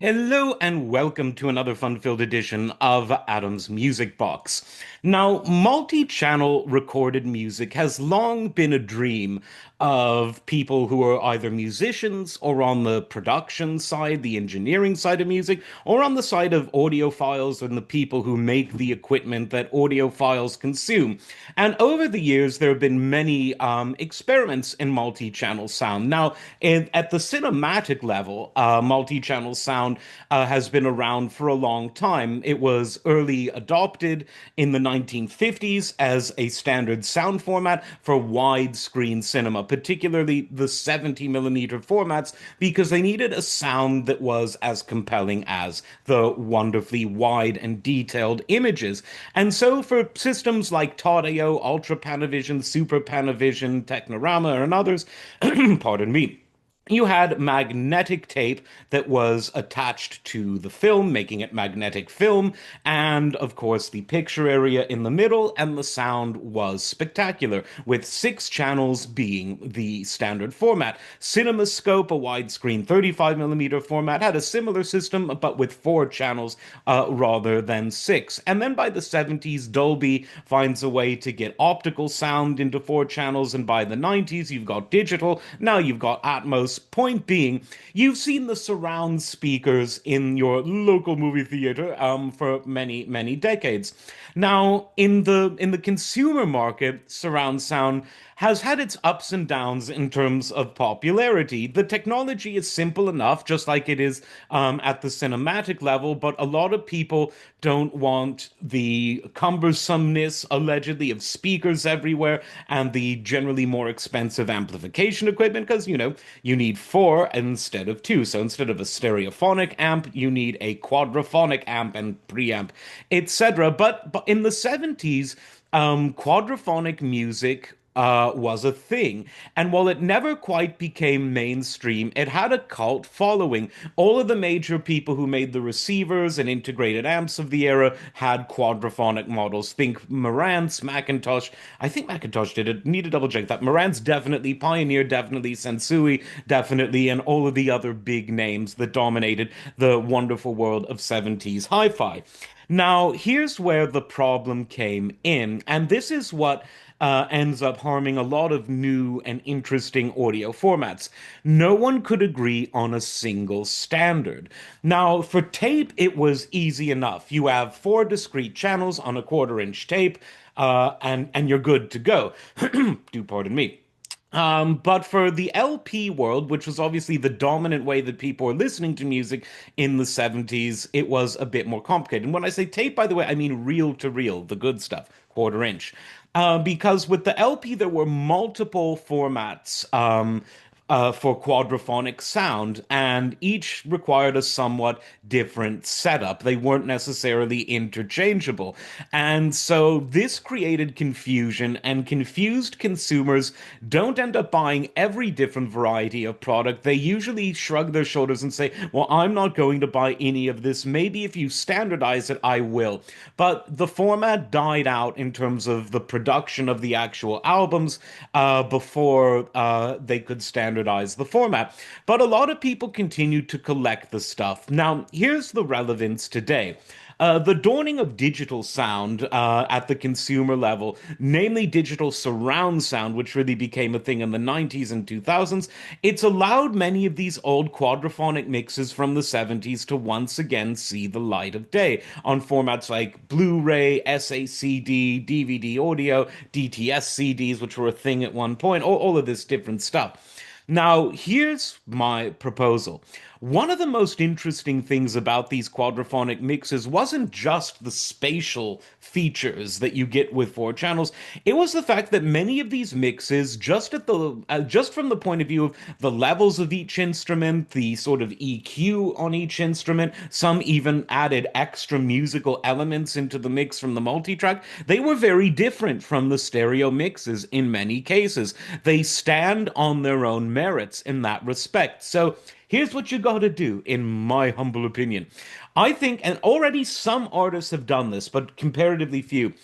Hello and welcome to another fun-filled edition of Adam's Music Box. Now, multi-channel recorded music has long been a dream of people who are either musicians or on the production side, the engineering side of music, or on the side of audiophiles and the people who make the equipment that audiophiles consume. And over the years, there have been many experiments in multi-channel sound. Now, at the cinematic level, multi-channel sound has been around for a long time. It was early adopted in the 1950s as a standard sound format for widescreen cinema, particularly the 70 millimeter formats, because they needed a sound that was as compelling as the wonderfully wide and detailed images. And so for systems like Taudeo, Ultra Panavision, Super Panavision, Technorama, and others, pardon me, you had magnetic tape that was attached to the film, making it magnetic film, and of course the picture area in the middle, and the sound was spectacular, with six channels being the standard format. CinemaScope, a widescreen 35 millimeter format, had a similar system, but with four channels rather than six. And then by the 70s, Dolby finds a way to get optical sound into four channels, and by the 90s, you've got digital, now you've got Atmos. Point being, you've seen the surround speakers in your local movie theater for many, many decades. Now, in the consumer market, surround sound has had its ups and downs in terms of popularity. The technology is simple enough, just like it is at the cinematic level, but a lot of people don't want the cumbersomeness, allegedly, of speakers everywhere and the generally more expensive amplification equipment because, you need four instead of two. So instead of a stereophonic amp, you need a quadraphonic amp and preamp, etc. But in the 70s, quadraphonic music was a thing. And while it never quite became mainstream, it had a cult following. All of the major people who made the receivers and integrated amps of the era had quadraphonic models. Think Marantz, Macintosh. I think Macintosh did it. Need to double check that. Marantz definitely, Pioneer definitely, Sensui definitely, and all of the other big names that dominated the wonderful world of 70s hi-fi. Now, here's where the problem came in, and this is what ends up harming a lot of new and interesting audio formats. No one could agree on a single standard. Now, for tape, it was easy enough. You have four discrete channels on a quarter-inch tape, and you're good to go. Do pardon me. But for the LP world, which was obviously the dominant way that people were listening to music in the 70s, it was a bit more complicated. And when I say tape, by the way, I mean reel to reel, the good stuff, quarter inch. Because with the LP, there were multiple formats for quadraphonic sound, and each required a somewhat different setup. They weren't necessarily interchangeable. And so this created confusion, and confused consumers don't end up buying every different variety of product. They usually shrug their shoulders and say, well, I'm not going to buy any of this. Maybe if you standardize it, I will. But the format died out in terms of the production of the actual albums before they could standardize the format. But a lot of people continued to collect the stuff. Now, here's the relevance today. The dawning of digital sound at the consumer level, namely digital surround sound, which really became a thing in the 90s and 2000s, it's allowed many of these old quadraphonic mixes from the 70s to once again see the light of day on formats like Blu-ray, SACD, DVD audio, DTS CDs, which were a thing at one point, all of this different stuff. Now, here's my proposal. One of the most interesting things about these quadraphonic mixes wasn't just the spatial features that you get with four channels. It was the fact that many of these mixes, just from the point of view of the levels of each instrument, the sort of EQ on each instrument, some even added extra musical elements into the mix from the multitrack. They were very different from the stereo mixes in many cases. They stand on their own merits in that respect. So here's what you got to do, in my humble opinion. I think, and already some artists have done this, but comparatively few.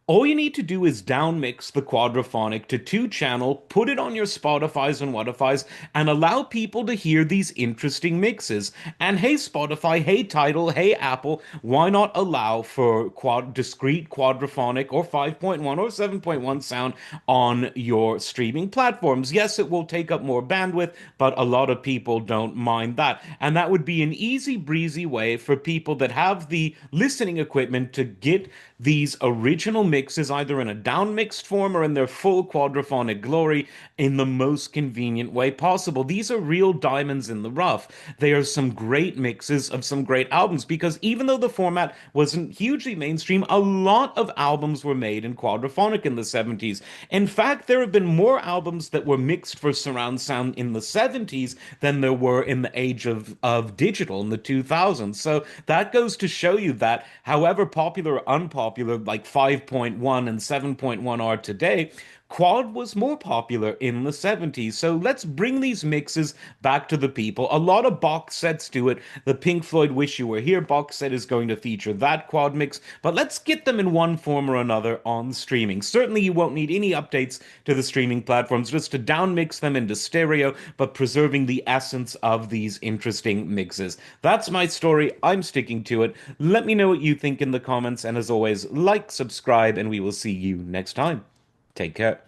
All you need to do is downmix the quadraphonic to two channel, put it on your Spotify's and Whatify's, and allow people to hear these interesting mixes. And hey, Spotify, hey, Tidal, hey, Apple, why not allow for discrete quadraphonic or 5.1 or 7.1 sound on your streaming platforms? Yes, it will take up more bandwidth, but a lot of people don't mind that. And that would be an easy breezy way for people that have the listening equipment to get these original mixes either in a down mixed form or in their full quadraphonic glory in the most convenient way possible. These are real diamonds in the rough. They are some great mixes of some great albums because even though the format wasn't hugely mainstream, a lot of albums were made in quadraphonic in the 70s. In fact, there have been more albums that were mixed for surround sound in the 70s than there were in the age of digital in the 2000s. So that goes to show you that however popular or unpopular like 5.1 and 7.1 are today, quad was more popular in the 70s. So let's bring these mixes back to the people. A lot of box sets do it. The Pink Floyd Wish You Were Here box set is going to feature that quad mix, but let's get them in one form or another on streaming. Certainly, you won't need any updates to the streaming platforms just to downmix them into stereo, but preserving the essence of these interesting mixes. That's my story. I'm sticking to it. Let me know what you think in the comments, and as always, like, subscribe, and we will see you next time. Take care.